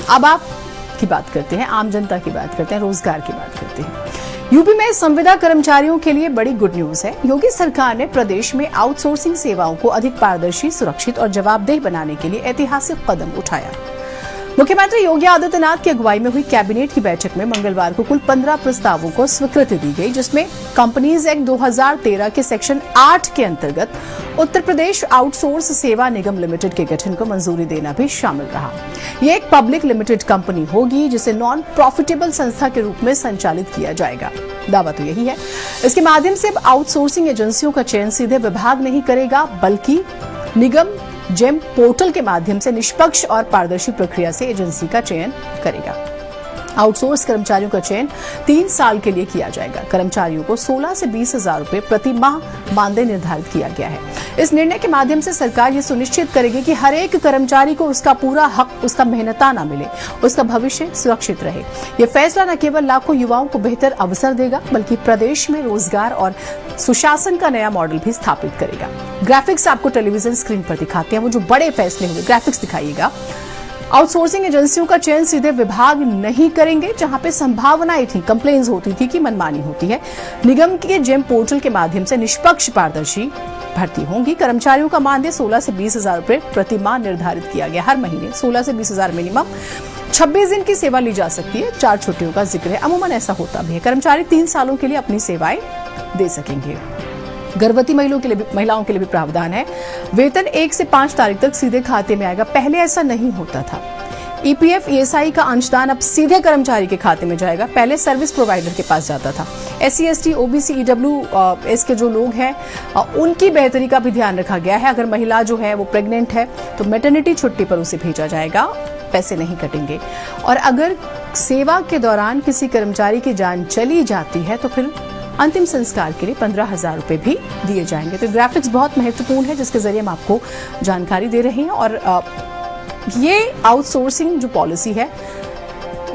अब आप की बात करते हैं, आम जनता की बात करते हैं, रोजगार की बात करते हैं। यूपी में संविदा कर्मचारियों के लिए बड़ी गुड न्यूज है। योगी सरकार ने प्रदेश में आउटसोर्सिंग सेवाओं को अधिक पारदर्शी, सुरक्षित और जवाबदेह बनाने के लिए ऐतिहासिक कदम उठाया। मुख्यमंत्री योगी आदित्यनाथ की अगुवाई में हुई कैबिनेट की बैठक में मंगलवार को कुल 15 प्रस्तावों को स्वीकृति दी गई, जिसमें कंपनीज एक्ट 2013 के सेक्शन 8 के अंतर्गत उत्तर प्रदेश आउटसोर्स सेवा निगम लिमिटेड के गठन को मंजूरी देना भी शामिल रहा। ये एक पब्लिक लिमिटेड कंपनी होगी जिसे नॉन प्रॉफिटेबल संस्था के रूप में संचालित किया जाएगा। दावा तो यही है। इसके माध्यम से आउटसोर्सिंग एजेंसियों का चयन सीधे विभाग नहीं करेगा, बल्कि निगम जेम पोर्टल के माध्यम से निष्पक्ष और पारदर्शी प्रक्रिया से एजेंसी का चयन करेगा। आउटसोर्स कर्मचारियों का चयन 3 साल के लिए किया जाएगा। कर्मचारियों को 16 से 20 हजार रुपए प्रति माह मानदेय निर्धारित किया गया है। इस निर्णय के माध्यम से सरकार ये सुनिश्चित करेगी कि हर एक कर्मचारी को उसका पूरा हक, उसका मेहनताना मिले, उसका भविष्य सुरक्षित रहे। ये फैसला न केवल लाखों युवाओं को बेहतर अवसर देगा, बल्कि प्रदेश में रोजगार और सुशासन का नया मॉडल भी स्थापित करेगा। ग्राफिक्स आपको टेलीविजन स्क्रीन पर दिखाते हैं, वो जो बड़े फैसले हुए, ग्राफिक्स दिखाइएगा। आउटसोर्सिंग एजेंसियों का चयन सीधे विभाग नहीं करेंगे, जहां पे संभावनाएं थी, कंप्लेन्स होती थी कि मनमानी होती है। निगम के जेम पोर्टल के माध्यम से निष्पक्ष पारदर्शी भर्ती होंगी। कर्मचारियों का मानदेय 16 से 20 हजार रुपए प्रति माह निर्धारित किया गया। हर महीने 16 से 20 हजार मिनिमम। 26 दिन की सेवा ली जा सकती है। 4 छुट्टियों का जिक्र है। अमूमन ऐसा होता भी है। कर्मचारी 3 सालों के लिए अपनी सेवाएं दे सकेंगे। गर्भवती महिलाओं के लिए भी प्रावधान है। वेतन 1 से 5 तारीख तक सीधे खाते में आएगा। पहले ऐसा नहीं होता था। ईपीएफ, ईएसआई का अंशदान अब सीधे कर्मचारी के खाते में जाएगा। पहले सर्विस प्रोवाइडर के पास जाता था। SC, ST, OBC, EWS के जो लोग हैं उनकी बेहतरी का भी ध्यान रखा गया है। अगर महिला जो है वो प्रेग्नेंट है तो मैटरनिटी छुट्टी पर उसे भेजा जाएगा, पैसे नहीं कटेंगे। और अगर सेवा के दौरान किसी कर्मचारी की जान चली जाती है तो फिर अंतिम संस्कार के लिए 15,000 रुपए भी दिए जाएंगे। तो ग्राफिक्स बहुत महत्वपूर्ण है, जिसके जरिए हम आपको जानकारी दे रहे हैं। और ये आउटसोर्सिंग जो पॉलिसी है,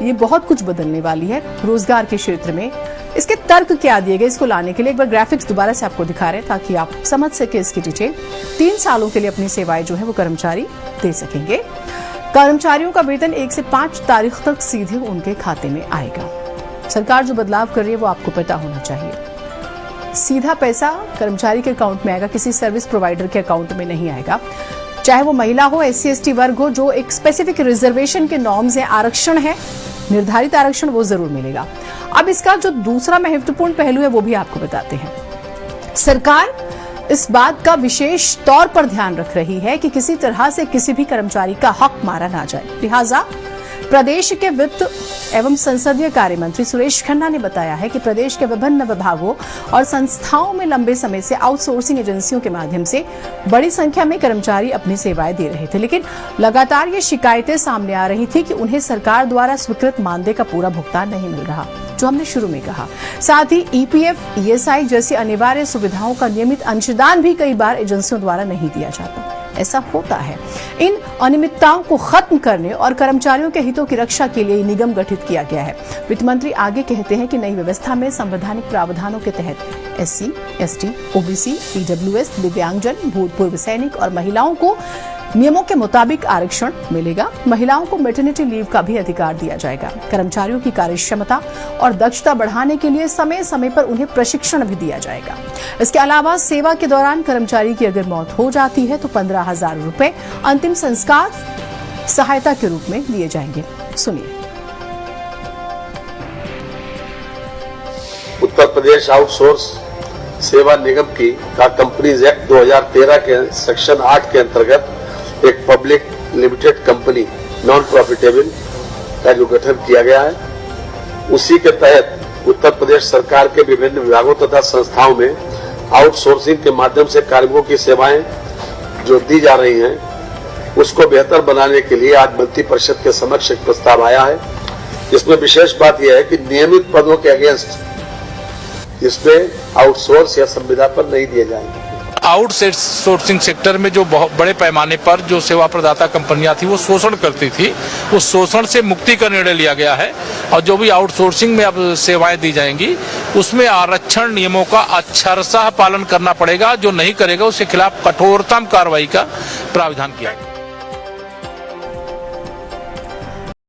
ये बहुत कुछ बदलने वाली है रोजगार के क्षेत्र में। इसके तर्क क्या दिए गए इसको लाने के लिए, एक बार ग्राफिक्स दोबारा से आपको दिखा रहे हैं ताकि आप समझ सके इसकी डिटेल। 3 सालों के लिए अपनी सेवाएं जो है वो कर्मचारी दे सकेंगे। कर्मचारियों का वेतन 1 से 5 तारीख तक सीधे उनके खाते में आएगा। सरकार जो बदलाव कर रही है वो आपको पता होना चाहिए। सीधा पैसा कर्मचारी के अकाउंट में आएगा, किसी सर्विस प्रोवाइडर के अकाउंट में नहीं आएगा। चाहे वो महिला हो, SC, ST वर्ग हो, जो एक स्पेसिफिक रिजर्वेशन के नॉर्म्स है, आरक्षण है, निर्धारित आरक्षण, वो जरूर मिलेगा। अब इसका जो दूसरा महत्वपूर्ण पहलू है वो भी आपको बताते हैं। सरकार इस बात का विशेष तौर पर ध्यान रख रही है कि किसी तरह से किसी भी कर्मचारी का हक मारा ना जाए। लिहाजा प्रदेश के वित्त एवं संसदीय कार्य मंत्री सुरेश खन्ना ने बताया है कि प्रदेश के विभिन्न विभागों और संस्थाओं में लंबे समय से आउटसोर्सिंग एजेंसियों के माध्यम से बड़ी संख्या में कर्मचारी अपनी सेवाएं दे रहे थे, लेकिन लगातार ये शिकायतें सामने आ रही थी कि उन्हें सरकार द्वारा स्वीकृत मानदेय का पूरा भुगतान नहीं मिल रहा, जो हमने शुरू में कहा। साथ ही EPF, ESI जैसी अनिवार्य सुविधाओं का नियमित अंशदान भी कई बार एजेंसियों द्वारा नहीं दिया जाता। ऐसा होता है। इन अनियमितताओं को खत्म करने और कर्मचारियों के हितों की रक्षा के लिए निगम गठित किया गया है। वित्त मंत्री आगे कहते हैं कि नई व्यवस्था में संवैधानिक प्रावधानों के तहत SC, ST, OBC, EWS, दिव्यांगजन, भूतपूर्व सैनिक और महिलाओं को नियमों के मुताबिक आरक्षण मिलेगा। महिलाओं को मैटरनिटी लीव का भी अधिकार दिया जाएगा। कर्मचारियों की कार्यक्षमता और दक्षता बढ़ाने के लिए समय समय पर उन्हें प्रशिक्षण भी दिया जाएगा। इसके अलावा सेवा के दौरान कर्मचारी की अगर मौत हो जाती है तो 15,000 रुपए अंतिम संस्कार सहायता के रूप में दिए जाएंगे। सुनिए। उत्तर प्रदेश आउटसोर्स सेवा निगम की कंपनीज एक्ट 2013 के सेक्शन 8 के अंतर्गत एक public limited company non profitable का जो गठन किया गया है, उसी के तहत उत्तर प्रदेश सरकार के विभिन्न विभागों तथा संस्थाओं में आउटसोर्सिंग के माध्यम से कार्मिकों की सेवाएं जो दी जा रही हैं, उसको बेहतर बनाने के लिए आज मंत्री परिषद के समक्ष एक प्रस्ताव आया है। इसमें विशेष बात यह है कि नियमित पदों के अगेंस्ट इसमें आउटसोर्स या संविदा पर नहीं दिए जाएंगे। आउटसोर्सिंग सेक्टर में जो बहुत बड़े पैमाने पर जो सेवा प्रदाता कंपनियां थी वो शोषण करती थी, उस शोषण से मुक्ति का निर्णय लिया गया है। और जो भी आउटसोर्सिंग में अब सेवाएं दी जाएंगी उसमें आरक्षण नियमों का अक्षरशः पालन करना पड़ेगा। जो नहीं करेगा उसके खिलाफ कठोरतम कार्रवाई का प्रावधान किया गया।